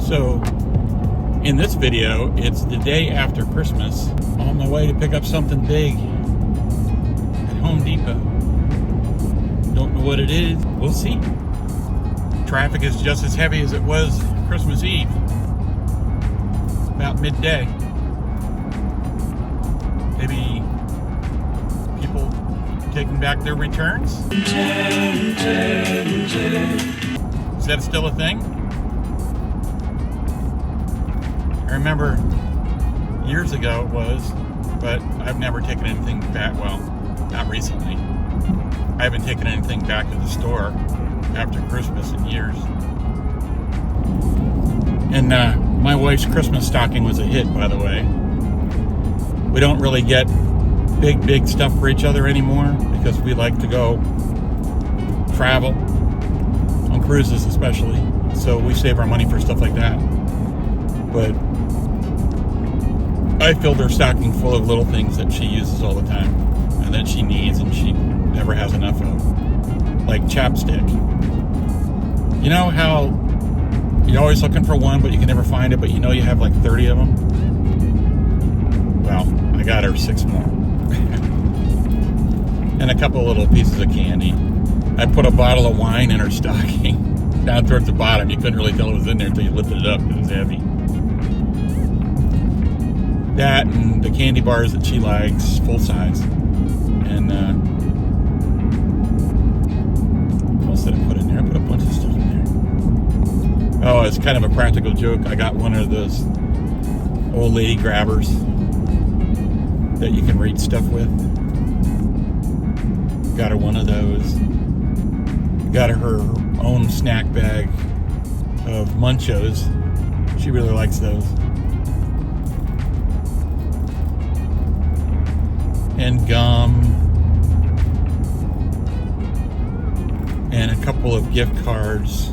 So in this video, it's the day after Christmas, on my way to pick up something big at Home Depot. Don't know what it is. We'll see. Traffic is just as heavy as it was Christmas Eve, about midday. Maybe people taking back their returns? Is that still a thing? I remember years ago it was, but I've never taken anything back. Well, not recently. I haven't taken anything back to the store after Christmas in years. And my wife's Christmas stocking was a hit, by the way. We don't really get big stuff for each other anymore because we like to go travel, on cruises especially. So we save our money for stuff like that. But I filled her stocking full of little things that she uses all the time and that she needs and she never has enough of. Like chapstick. You know how you're always looking for one but you can never find it, but you know you have like 30 of them? Well, I got her 6 more. And a couple little pieces of candy. I put a bottle of wine in her stocking down towards the bottom. You couldn't really tell it was in there until you lifted it up because it was heavy. That and the candy bars that she likes, full size. And what else did I put in there? I put a bunch of stuff in there. Oh, it's kind of a practical joke. I got one of those old lady grabbers that you can read stuff with. Got her one of those. Got her own snack bag of Munchos. She really likes those. And gum. And a couple of gift cards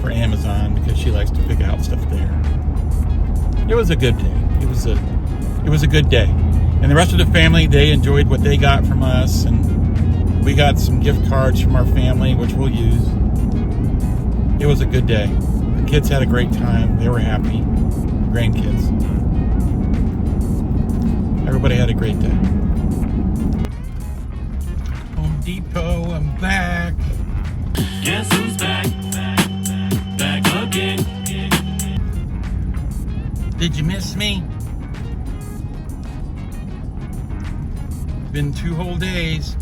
for Amazon because she likes to pick out stuff there. It was a good day. It was a good day. And the rest of the family, they enjoyed what they got from us, and we got some gift cards from our family, which we'll use. It was a good day. The kids had a great time. They were happy. Grandkids. Everybody had a great day. Home Depot, I'm back. Guess who's back? Back again. Did you miss me? Been 2 whole days.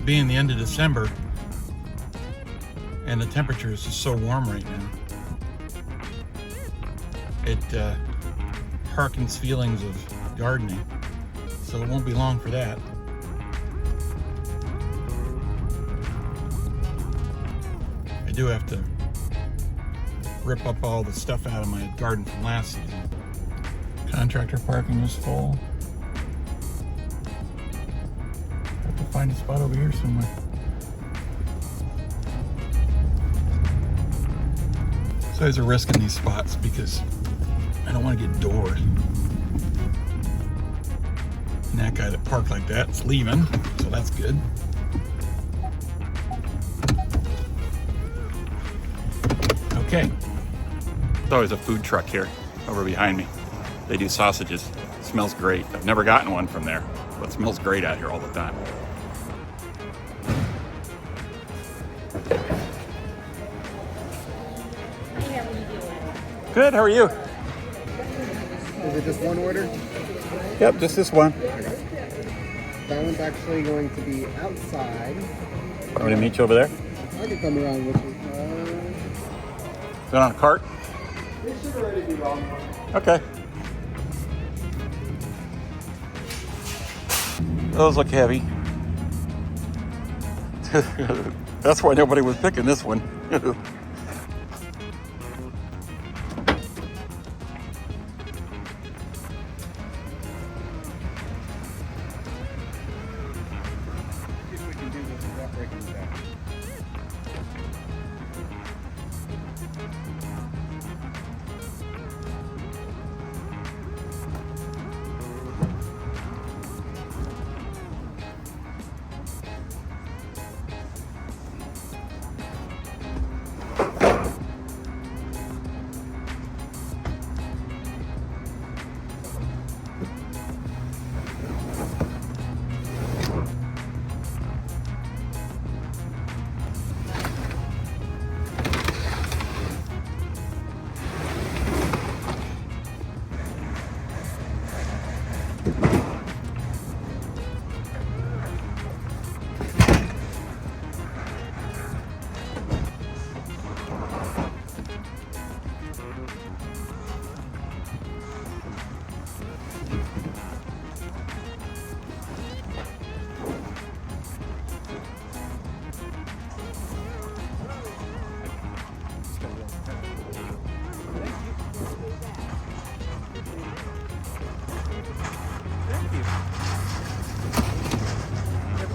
Being the end of December and the temperature is just so warm right now, it harkens feelings of gardening, so it won't be long for that. I do have to rip up all the stuff out of my garden from last season. Contractor parking is full. Have to find a spot over here somewhere. So there's a risk in these spots because I don't want to get doored. And that guy that parked like that is leaving, so that's good. Okay. There's always a food truck here over behind me. They do sausages. It smells great. I've never gotten one from there, but it smells great out here all the time. Good, how are you? Is it just one order? Yep, just this one. That one's actually going to be outside. Want me to meet you over there? I can come around with you. Is it on a cart? They should already be wrong. Okay. Those look heavy. That's why nobody was picking this one. See what we can do without breaking it down.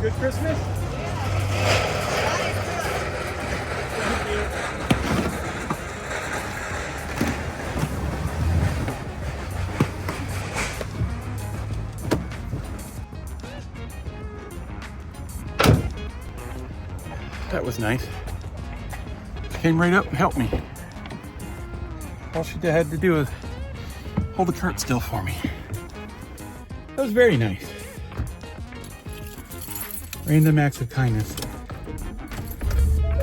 Good Christmas? That was nice. Came right up and helped me. All she had to do was hold the cart still for me. That was very nice. Random acts of kindness.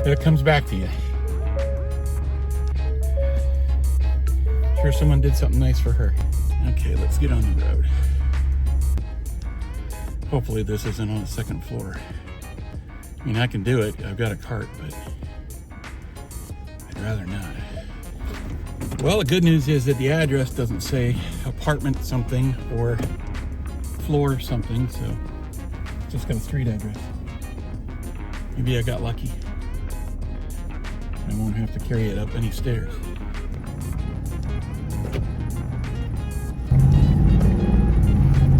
It comes back to you. Sure, someone did something nice for her. Okay, let's get on the road. Hopefully this isn't on the second floor. I mean, I can do it. I've got a cart, but I'd rather not. Well, the good news is that the address doesn't say apartment something or floor something, so it's just got a street address. Maybe I got lucky. I won't have to carry it up any stairs.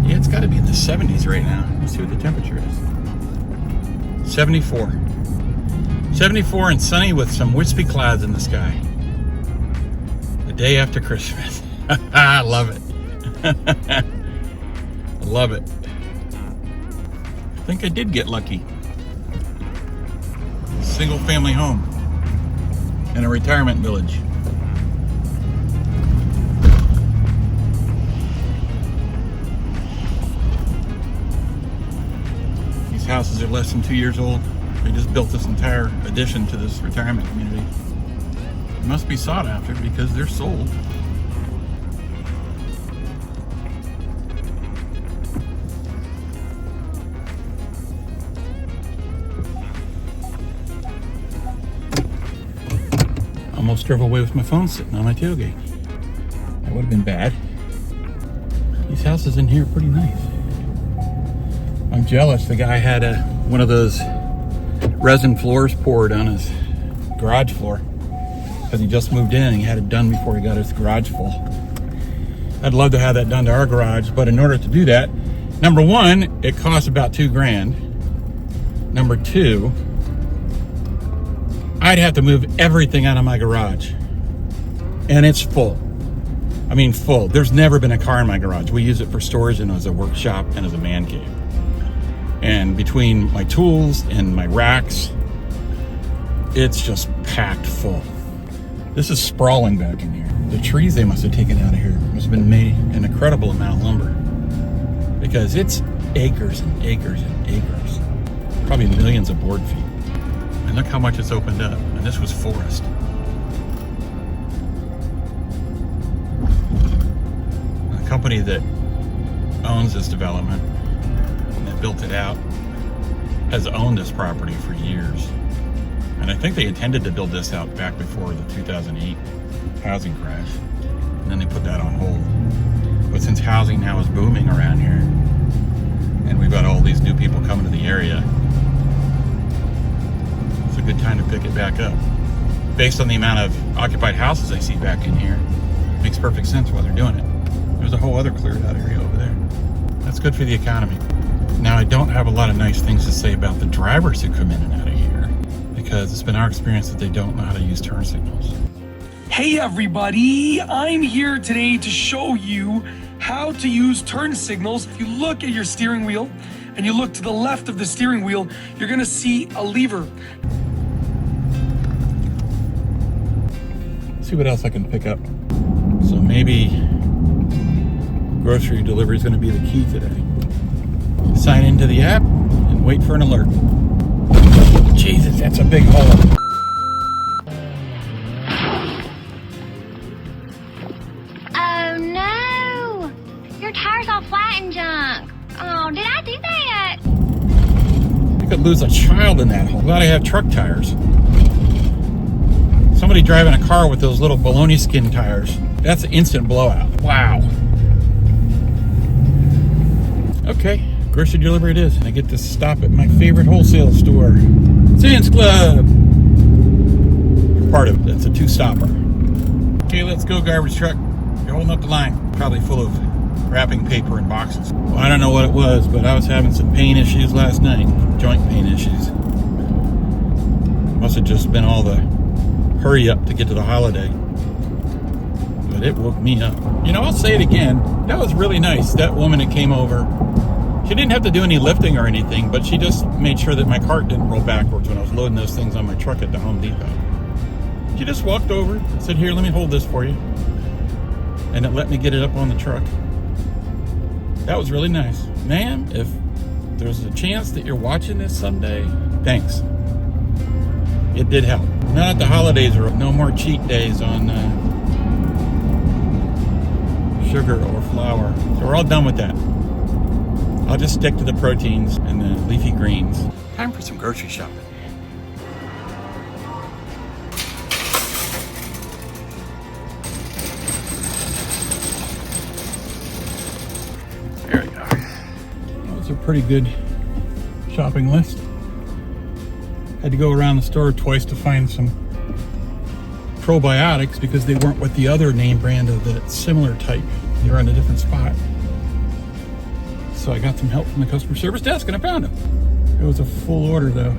Yeah, it's got to be in the 70s right now. Let's see what the temperature is. 74. 74 and sunny with some wispy clouds in the sky. The day after Christmas. I love it. I love it. I think I did get lucky. Single family home in a retirement village. These houses are less than 2 years old. They just built this entire addition to this retirement community. It must be sought after because they're sold. Almost drove away with my phone sitting on my tailgate. That would have been bad. These houses in here are pretty nice. I'm jealous. The guy had one of those resin floors poured on his garage floor because he just moved in and he had it done before he got his garage full. I'd love to have that done to our garage, but in order to do that, number one, it costs about $2,000. Number two, I'd have to move everything out of my garage. And it's full. I mean, full. There's never been a car in my garage. We use it for storage and as a workshop and as a man cave. And between my tools and my racks, it's just packed full. This is sprawling back in here. The trees they must have taken out of here must have been made an incredible amount of lumber. Because it's acres and acres and acres. Probably millions of board feet. And look how much it's opened up. And this was forest. The company that owns this development and that built it out has owned this property for years. And I think they intended to build this out back before the 2008 housing crash. And then they put that on hold. But since housing now is booming around here, and we've got all these new people coming to the area, a good time to pick it back up. Based on the amount of occupied houses I see back in here, it makes perfect sense why they're doing it. There's a whole other cleared out area over there. That's good for the economy. Now, I don't have a lot of nice things to say about the drivers who come in and out of here because it's been our experience that they don't know how to use turn signals. Hey everybody, I'm here today to show you how to use turn signals. If you look at your steering wheel and you look to the left of the steering wheel, you're gonna see a lever. See what else I can pick up. So maybe grocery delivery is going to be the key today. Sign into the app and wait for an alert. Jesus, that's a big hole. Oh no! Your tire's all flat and junk. Oh, did I do that? You could lose a child in that hole. Glad I have truck tires. Somebody driving a car with those little bologna skin tires, that's an instant blowout. Wow. Okay, grocery delivery it is. I get to stop at my favorite wholesale store, Sam's Club. Part of it, it's a two-stopper. Okay, let's go, garbage truck. You're holding up the line. Probably full of wrapping paper in boxes. Well, I don't know what it was, but I was having some pain issues last night, joint pain issues. Must have just been all the hurry up to get to the holiday. But it woke me up. You know, I'll say it again. That was really nice. That woman that came over, she didn't have to do any lifting or anything, but she just made sure that my cart didn't roll backwards when I was loading those things on my truck at the Home Depot. She just walked over, said, "Here, let me hold this for you." And it let me get it up on the truck. That was really nice. Ma'am, if there's a chance that you're watching this someday, thanks. It did help. Now that the holidays are, no more cheat days on sugar or flour. So we're all done with that. I'll just stick to the proteins and the leafy greens. Time for some grocery shopping. There we go. That was a pretty good shopping list. Had to go around the store twice to find some probiotics because they weren't with the other name brand of the similar type. They were on a different spot. So I got some help from the customer service desk and I found them. It was a full order though.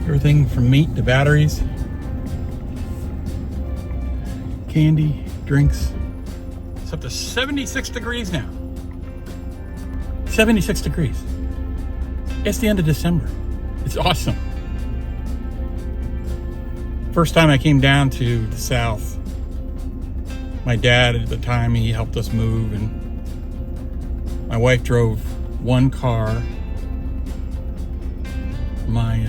Everything from meat to batteries, candy, drinks. It's up to 76 degrees now. 76 degrees. It's the end of December. It's awesome. First time I came down to the South, my dad at the time, he helped us move, and my wife drove one car. My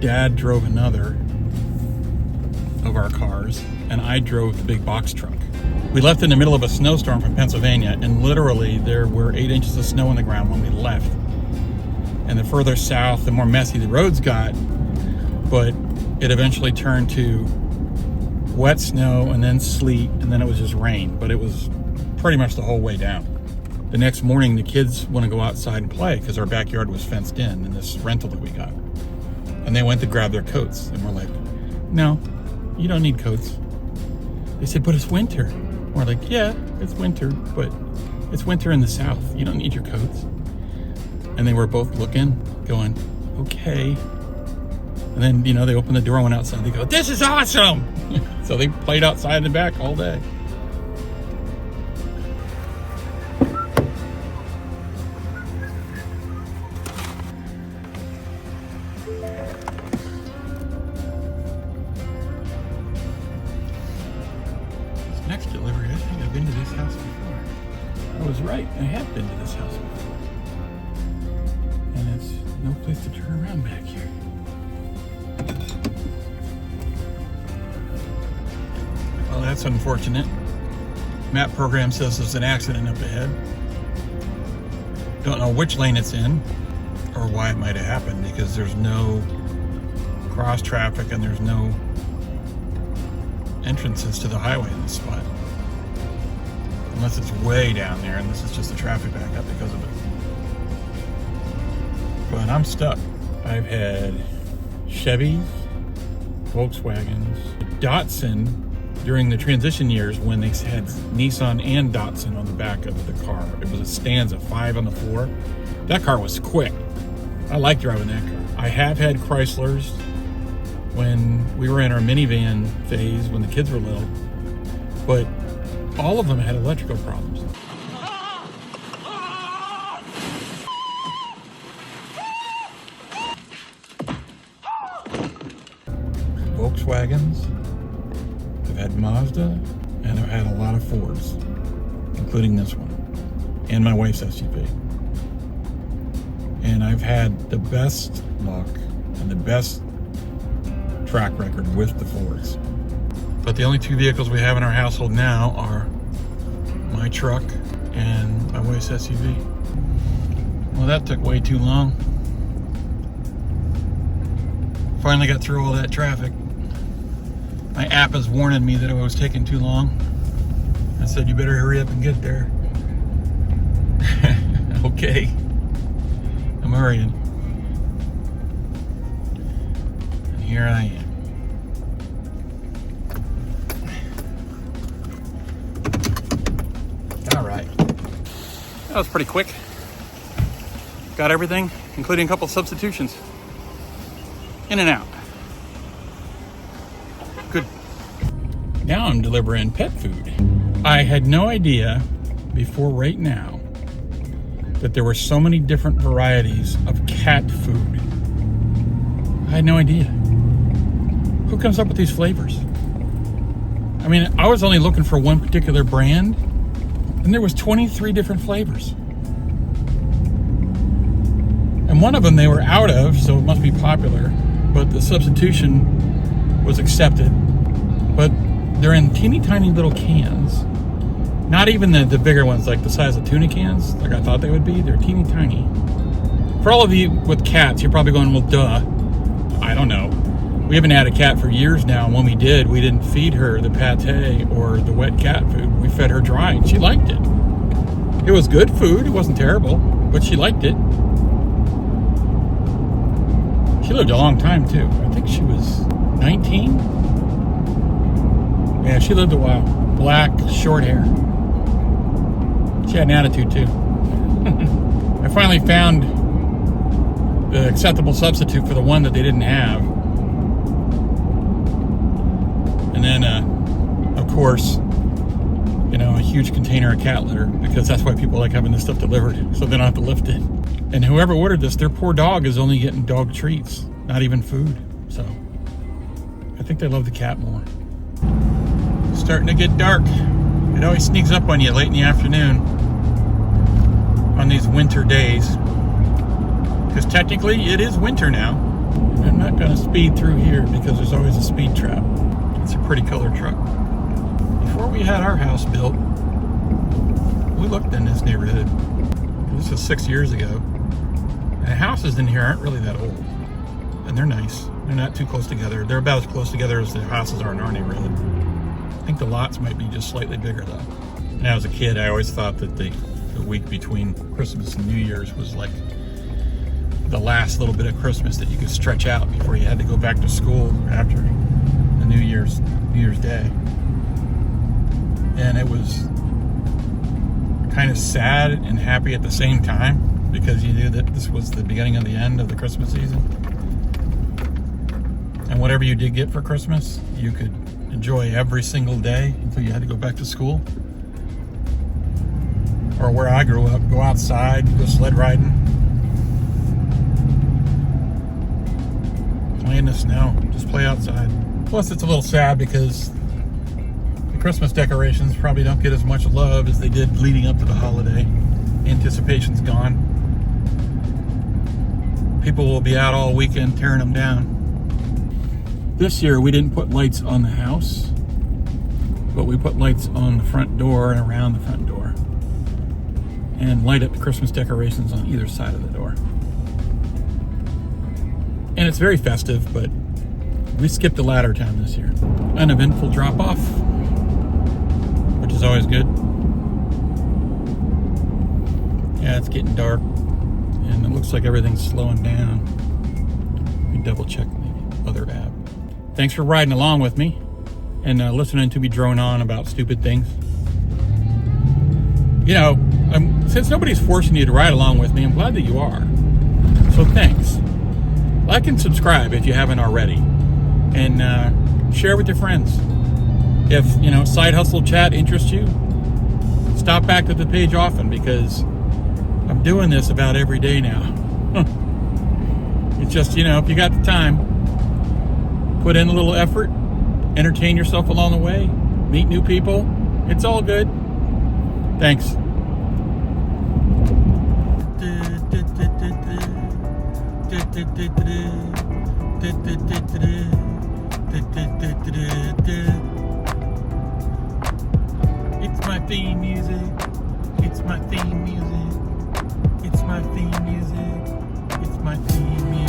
dad drove another of our cars, and I drove the big box truck. We left in the middle of a snowstorm from Pennsylvania, and literally there were 8 inches of snow on the ground when we left. And the further south, the more messy the roads got, but it eventually turned to wet snow and then sleet, and then it was just rain, but it was pretty much the whole way down. The next morning, the kids want to go outside and play because our backyard was fenced in this rental that we got. And they went to grab their coats, and we're like, "No, you don't need coats." They said, "But it's winter." We're like, "Yeah, it's winter, but it's winter in the South. You don't need your coats." And they were both looking, going, "Okay." And then, you know, they opened the door and went outside. They go, "This is awesome." So they played outside in the back all day. This next delivery, I think I've been to this house before. I was right, I have been to this house before. And it's no place to turn around back here. Well, that's unfortunate. Map program says there's an accident up ahead. Don't know which lane it's in or why it might have happened, because there's no cross traffic and there's no entrances to the highway in this spot. Unless it's way down there and this is just a traffic backup because of it. But I'm stuck. I've had Chevys, Volkswagens, Datsun during the transition years when they had Nissan and Datsun on the back of the car. It was a Stanza 5 on the floor. That car was quick. I like driving that car. I have had Chryslers when we were in our minivan phase when the kids were little, but all of them had electrical problems. Volkswagens, I've had Mazda, and I've had a lot of Fords, including this one, and my wife's SUV. And I've had the best luck and the best track record with the Fords. But the only two vehicles we have in our household now are my truck and my wife's SUV. Well, that took way too long. Finally got through all that traffic. My app is warning me that it was taking too long. I said, "You better hurry up and get there." Okay. I'm hurrying. And here I am. That was pretty quick. Got everything, including a couple substitutions. In and out. Good. Now I'm delivering pet food. I had no idea before right now that there were so many different varieties of cat food. I had no idea. Who comes up with these flavors? I mean, I was only looking for one particular brand, and there was 23 different flavors. And one of them they were out of, so it must be popular, but the substitution was accepted. But they're in teeny tiny little cans. Not even the bigger ones, like the size of tuna cans, like I thought they would be. They're teeny tiny. For all of you with cats, you're probably going, well, duh. I don't know. We haven't had a cat for years now, and when we did, we didn't feed her the pate or the wet cat food. We fed her dry, and she liked it. It was good food. It wasn't terrible, but she liked it. She lived a long time, too. I think she was 19. Yeah, she lived a while. Black, short hair. She had an attitude, too. I finally found the acceptable substitute for the one that they didn't have. And then, of course, you know, a huge container of cat litter, because that's why people like having this stuff delivered, so they don't have to lift it. And whoever ordered this, their poor dog is only getting dog treats, not even food. So I think they love the cat more. It's starting to get dark. It always sneaks up on you late in the afternoon on these winter days, because technically it is winter now. I'm not going to speed through here because there's always a speed trap. It's a pretty color truck. Before we had our house built, we looked in this neighborhood. This was 6 years ago. And the houses in here aren't really that old. And they're nice. They're not too close together. They're about as close together as the houses are in our neighborhood. I think the lots might be just slightly bigger though. When I was a kid, I always thought that the week between Christmas and New Year's was like the last little bit of Christmas that you could stretch out before you had to go back to school after the New Year's Day. And it was kind of sad and happy at the same time, because you knew that this was the beginning of the end of the Christmas season. And whatever you did get for Christmas, you could enjoy every single day until you had to go back to school. Or where I grew up, go outside, go sled riding, play in the snow, just play outside. Plus, it's a little sad because the Christmas decorations probably don't get as much love as they did leading up to the holiday. Anticipation's gone. People will be out all weekend tearing them down. This year, we didn't put lights on the house, but we put lights on the front door and around the front door, and light up the Christmas decorations on either side of the door. And it's very festive, but we skipped the ladder time this year. Uneventful drop-off, which is always good. Yeah, it's getting dark, and it looks like everything's slowing down. Let me double check the other app. Thanks for riding along with me and listening to me drone on about stupid things. You know, since nobody's forcing you to ride along with me, I'm glad that you are. So thanks. Like and subscribe if you haven't already. And share with your friends. If, you know, side hustle chat interests you, stop back to the page often, because I'm doing this about every day now. It's just, you know, if you got the time, put in a little effort, entertain yourself along the way, meet new people. It's all good. Thanks. It's my theme music. It's my theme music. It's my theme music. It's my theme music.